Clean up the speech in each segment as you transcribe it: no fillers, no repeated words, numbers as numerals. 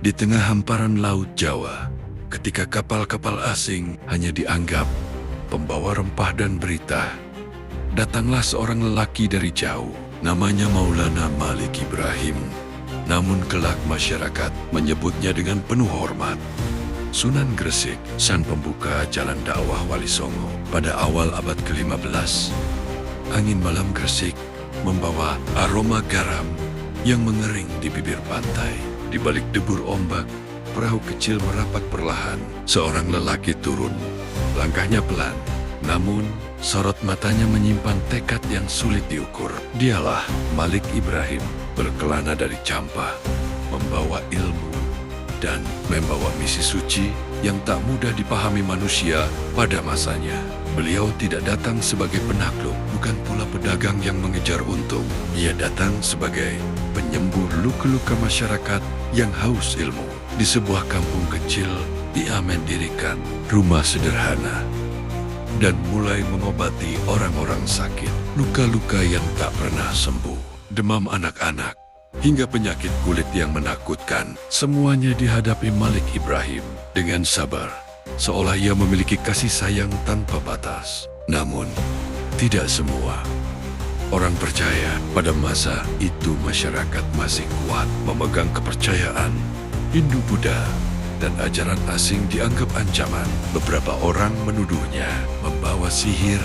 Di tengah hamparan Laut Jawa, ketika kapal-kapal asing hanya dianggap pembawa rempah dan berita, datanglah seorang lelaki dari jauh, namanya Maulana Malik Ibrahim. Namun kelak masyarakat menyebutnya dengan penuh hormat Sunan Gresik, sang pembuka jalan dakwah Wali Songo pada awal abad ke-15. Angin malam Gresik membawa aroma garam yang mengering di bibir pantai. Di balik debur ombak, perahu kecil merapat perlahan. Seorang lelaki turun, langkahnya pelan, namun sorot matanya menyimpan tekad yang sulit diukur. Dialah Malik Ibrahim, berkelana dari Champa, membawa ilmu dan membawa misi suci yang tak mudah dipahami manusia pada masanya. Beliau tidak datang sebagai penakluk, bukan pula pedagang yang mengejar untung. Ia datang sebagai penyembuh luka-luka masyarakat yang haus ilmu. Di sebuah kampung kecil, ia mendirikan rumah sederhana dan mulai mengobati orang-orang sakit. Luka-luka yang tak pernah sembuh, demam anak-anak, hingga penyakit kulit yang menakutkan. Semuanya dihadapi Malik Ibrahim dengan sabar, seolah ia memiliki kasih sayang tanpa batas. Namun, tidak semua orang percaya. Pada masa itu masyarakat masih kuat memegang kepercayaan Hindu-Buddha, dan ajaran asing dianggap ancaman. Beberapa orang menuduhnya membawa sihir,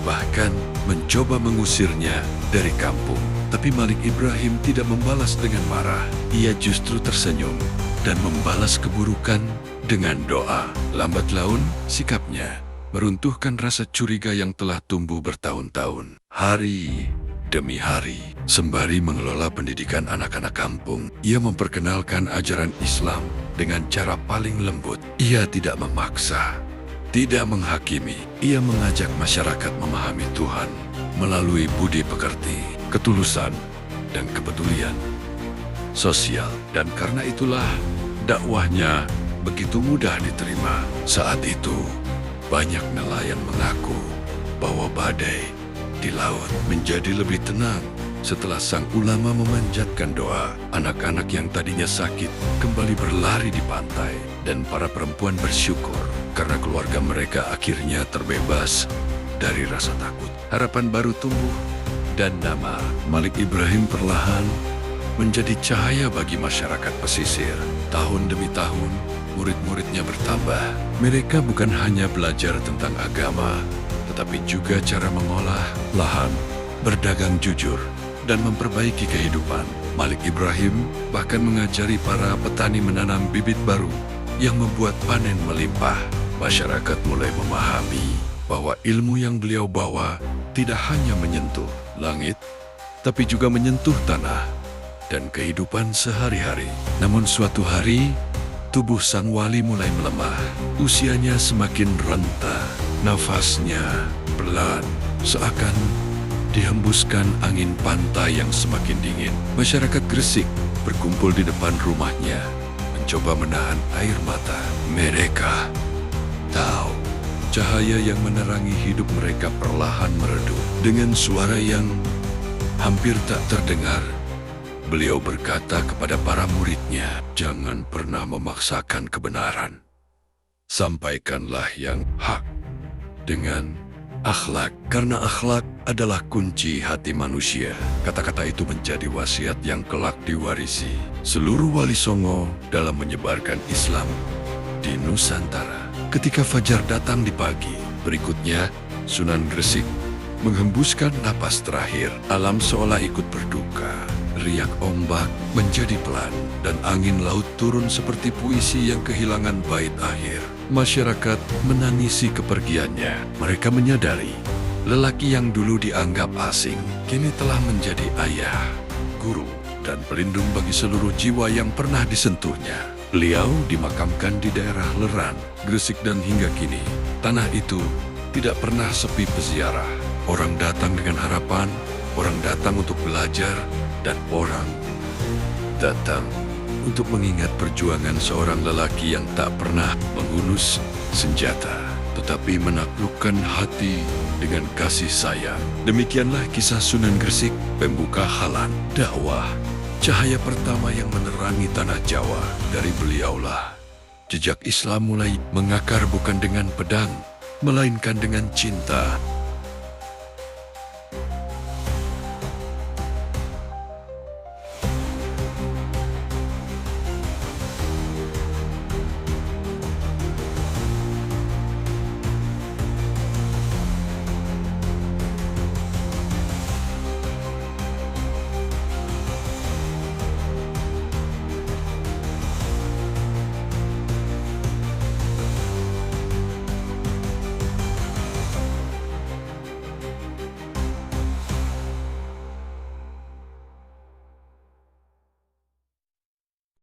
bahkan mencoba mengusirnya dari kampung. Tapi Malik Ibrahim tidak membalas dengan marah. Ia justru tersenyum dan membalas keburukan dengan doa. Lambat laun, sikapnya meruntuhkan rasa curiga yang telah tumbuh bertahun-tahun. Hari demi hari, sembari mengelola pendidikan anak-anak kampung, ia memperkenalkan ajaran Islam dengan cara paling lembut. Ia tidak memaksa, tidak menghakimi. Ia mengajak masyarakat memahami Tuhan melalui budi pekerti, ketulusan, dan kepedulian sosial. Dan karena itulah dakwahnya begitu mudah diterima. Saat itu, banyak nelayan mengaku bahwa badai di laut menjadi lebih tenang setelah sang ulama memanjatkan doa. Anak-anak yang tadinya sakit kembali berlari di pantai, dan para perempuan bersyukur karena keluarga mereka akhirnya terbebas dari rasa takut. Harapan baru tumbuh, dan nama Malik Ibrahim perlahan menjadi cahaya bagi masyarakat pesisir. Tahun demi tahun, murid-muridnya bertambah. Mereka bukan hanya belajar tentang agama, tetapi juga cara mengolah lahan, berdagang jujur, dan memperbaiki kehidupan. Malik Ibrahim bahkan mengajari para petani menanam bibit baru yang membuat panen melimpah. Masyarakat mulai memahami bahwa ilmu yang beliau bawa tidak hanya menyentuh langit, tapi juga menyentuh tanah dan kehidupan sehari-hari. Namun suatu hari, tubuh sang wali mulai melemah. Usianya semakin renta, nafasnya pelan, seakan dihembuskan angin pantai yang semakin dingin. Masyarakat Gresik berkumpul di depan rumahnya, mencoba menahan air mata. Mereka tahu cahaya yang menerangi hidup mereka perlahan meredup. Dengan suara yang hampir tak terdengar, beliau berkata kepada para muridnya, "Jangan pernah memaksakan kebenaran. Sampaikanlah yang hak dengan akhlak, karena akhlak adalah kunci hati manusia." Kata-kata itu menjadi wasiat yang kelak diwarisi seluruh Wali Songo dalam menyebarkan Islam di Nusantara. Ketika fajar datang di pagi berikutnya, Sunan Gresik menghembuskan napas terakhir. Alam seolah ikut berduka. Riak ombak menjadi pelan, dan angin laut turun seperti puisi yang kehilangan bait akhir. Masyarakat menangisi kepergiannya. Mereka menyadari lelaki yang dulu dianggap asing kini telah menjadi ayah, guru, dan pelindung bagi seluruh jiwa yang pernah disentuhnya. Beliau dimakamkan di daerah Leran, Gresik, dan hingga kini tanah itu tidak pernah sepi peziarah. Orang datang dengan harapan, orang datang untuk belajar, dan orang datang untuk mengingat perjuangan seorang lelaki yang tak pernah menghunus senjata, tetapi menaklukkan hati dengan kasih sayang. Demikianlah kisah Sunan Gresik, pembuka halan dakwah Cahaya pertama yang menerangi tanah Jawa dari beliaulah. Jejak Islam mulai mengakar bukan dengan pedang, melainkan dengan cinta,